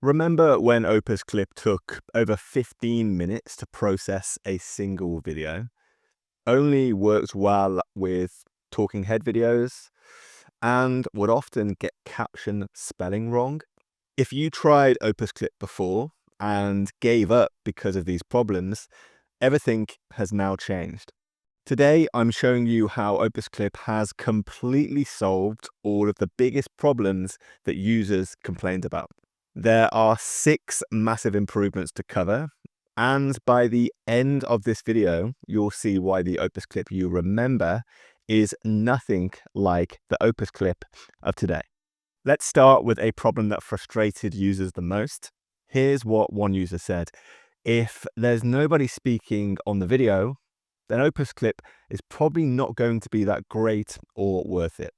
Remember when OpusClip took over 15 minutes to process a single video? Only worked well with talking head videos and would often get caption spelling wrong. If you tried OpusClip before and gave up because of these problems, everything has now changed. Today, I'm showing you how OpusClip has completely solved all of the biggest problems that users complained about. There are 6 massive improvements to cover, and by the end of this video, you'll see why the OpusClip you remember is nothing like the OpusClip of today. Let's start with a problem that frustrated users the most. Here's what one user said: if there's nobody speaking on the video, then OpusClip is probably not going to be that great or worth it.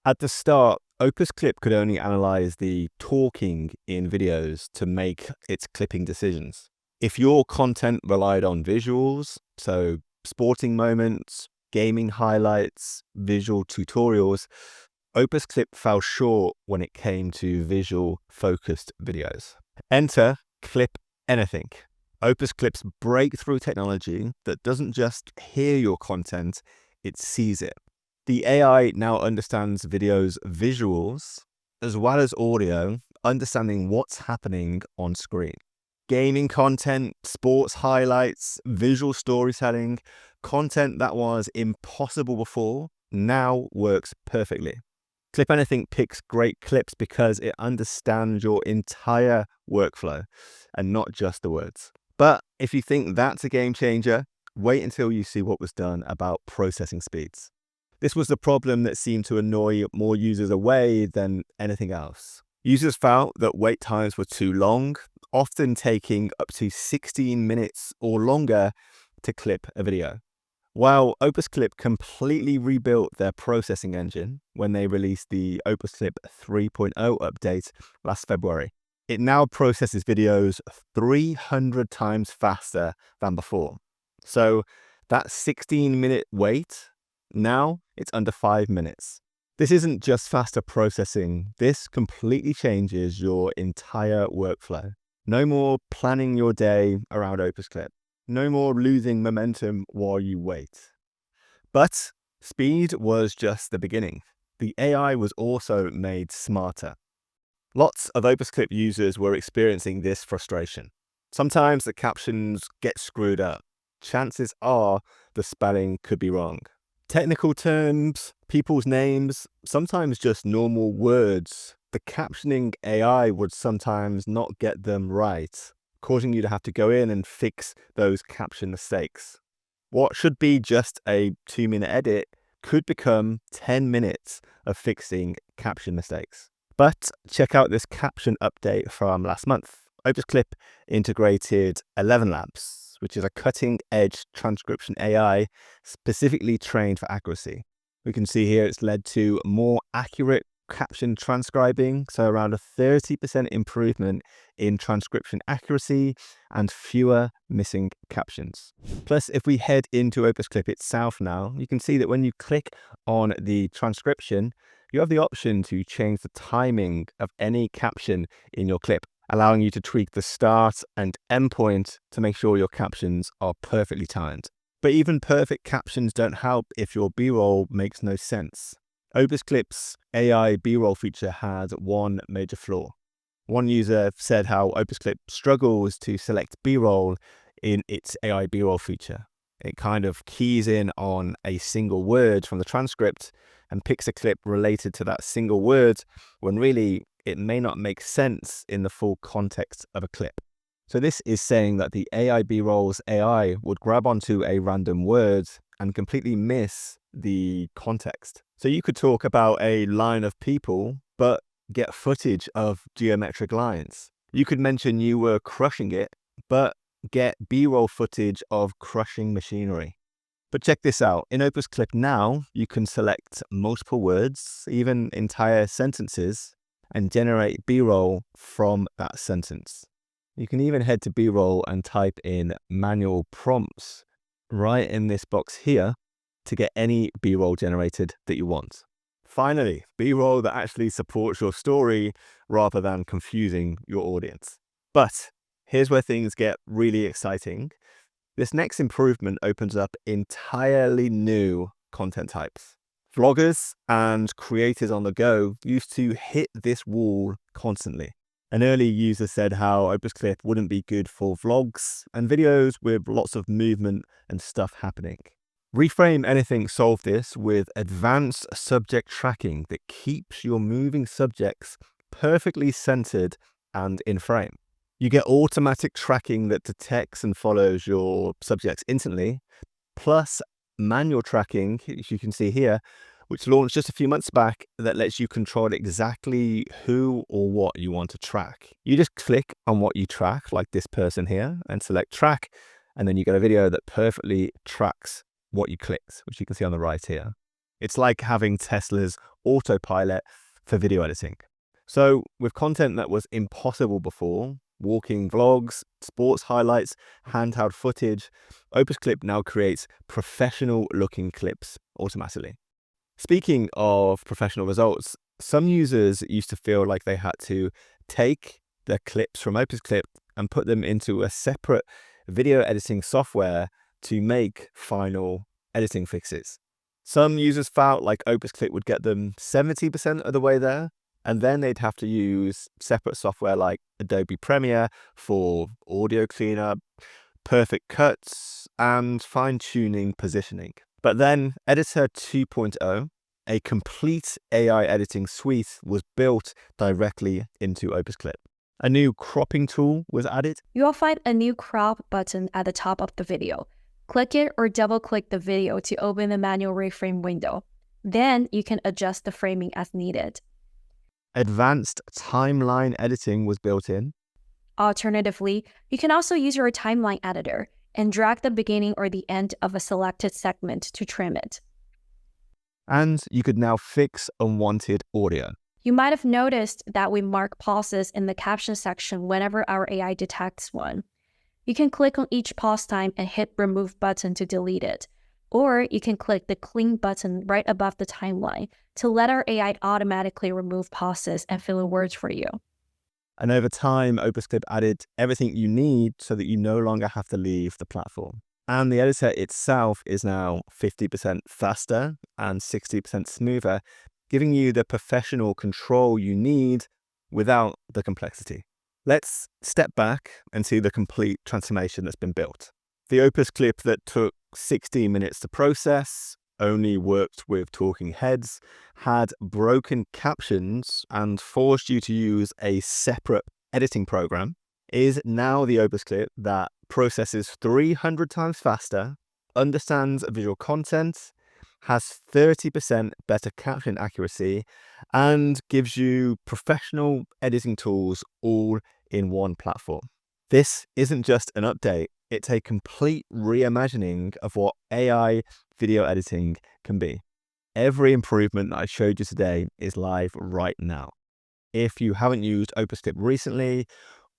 At the start, OpusClip could only analyze the talking in videos to make its clipping decisions. If your content relied on visuals, so sporting moments, gaming highlights, visual tutorials, OpusClip fell short when it came to visual-focused videos. Enter Clip Anything, OpusClip's breakthrough technology that doesn't just hear your content, it sees it. The AI now understands video's visuals as well as audio, understanding what's happening on screen. Gaming content, sports highlights, visual storytelling, content that was impossible before now works perfectly. Clip Anything picks great clips because it understands your entire workflow and not just the words. But if you think that's a game changer, wait until you see what was done about processing speeds. This was the problem that seemed to annoy more users away than anything else. Users felt that wait times were too long, often taking up to 16 minutes or longer to clip a video. While OpusClip completely rebuilt their processing engine when they released the OpusClip 3.0 update last February, it now processes videos 300 times faster than before. So that 16-minute wait, now it's under 5 minutes. This isn't just faster processing, this completely changes your entire workflow. No more planning your day around OpusClip. No more losing momentum while you wait. But speed was just the beginning. The AI was also made smarter. Lots of OpusClip users were experiencing this frustration. Sometimes the captions get screwed up. Chances are the spelling could be wrong. Technical terms, people's names, sometimes just normal words. The captioning AI would sometimes not get them right, causing you to have to go in and fix those caption mistakes. What should be just a 2-minute edit could become 10 minutes of fixing caption mistakes. But check out this caption update from last month. OpusClip integrated 11 Labs, which is a cutting-edge transcription AI specifically trained for accuracy. We can see here it's led to more accurate caption transcribing, so around a 30% improvement in transcription accuracy and fewer missing captions. Plus, if we head into OpusClip itself now, you can see that when you click on the transcription, you have the option to change the timing of any caption in your clip, allowing you to tweak the start and end point to make sure your captions are perfectly timed. But even perfect captions don't help if your B-roll makes no sense. OpusClip's AI B-roll feature has one major flaw. One user said how OpusClip struggles to select B-roll in its AI B-roll feature. It kind of keys in on a single word from the transcript and picks a clip related to that single word when really it may not make sense in the full context of a clip. So this is saying that the AI B-roll's AI would grab onto a random word and completely miss the context. So you could talk about a line of people, but get footage of geometric lines. You could mention you were crushing it, but get B-roll footage of crushing machinery. But check this out. In OpusClip now, you can select multiple words, even entire sentences, and generate B-roll from that sentence. You can even head to B-roll and type in manual prompts right in this box here to get any B-roll generated that you want. Finally, B-roll that actually supports your story rather than confusing your audience. But here's where things get really exciting. This next improvement opens up entirely new content types. Vloggers and creators on the go used to hit this wall constantly. An early user said how OpusClip wouldn't be good for vlogs and videos with lots of movement and stuff happening. Reframe Anything solved this with advanced subject tracking that keeps your moving subjects perfectly centered and in frame. You get automatic tracking that detects and follows your subjects instantly, plus manual tracking, as you can see here, which launched just a few months back, that lets you control exactly who or what you want to track. You just click on what you track, like this person here, and select track, and then you get a video that perfectly tracks what you clicked, which you can see on the right here. It's like having Tesla's autopilot for video editing. So with content that was impossible before, walking vlogs, sports highlights, handheld footage, OpusClip now creates professional looking clips automatically. Speaking of professional results, some users used to feel like they had to take their clips from OpusClip and put them into a separate video editing software to make final editing fixes. Some users felt like OpusClip would get them 70% of the way there, and then they'd have to use separate software like Adobe Premiere for audio cleanup, perfect cuts, and fine-tuning positioning. But then Editor 2.0, a complete AI editing suite, was built directly into OpusClip. A new cropping tool was added. You will find a new crop button at the top of the video. Click it or double-click the video to open the manual reframe window. Then you can adjust the framing as needed. Advanced timeline editing was built in. Alternatively, you can also use your timeline editor and drag the beginning or the end of a selected segment to trim it. And you could now fix unwanted audio. You might have noticed that we mark pauses in the caption section whenever our AI detects one. You can click on each pause time and hit Remove button to delete it. Or you can click the Clean button right above the timeline to let our AI automatically remove pauses and fill in words for you. And over time, OpusClip added everything you need so that you no longer have to leave the platform. And the editor itself is now 50% faster and 60% smoother, giving you the professional control you need without the complexity. Let's step back and see the complete transformation that's been built. The OpusClip that took 16 minutes to process, only worked with talking heads, had broken captions, and forced you to use a separate editing program, is now the OpusClip that processes 300 times faster, understands visual content, has 30% better caption accuracy, and gives you professional editing tools all in one platform. This isn't just an update, it's a complete reimagining of what AI video editing can be. Every improvement that I showed you today is live right now. If you haven't used OpusClip recently,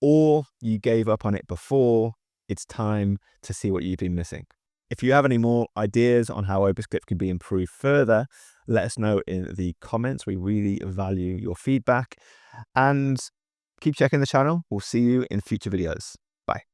or you gave up on it before, it's time to see what you've been missing. If you have any more ideas on how OpusClip can be improved further, let us know in the comments. We really value your feedback. And keep checking the channel. We'll see you in future videos. Bye.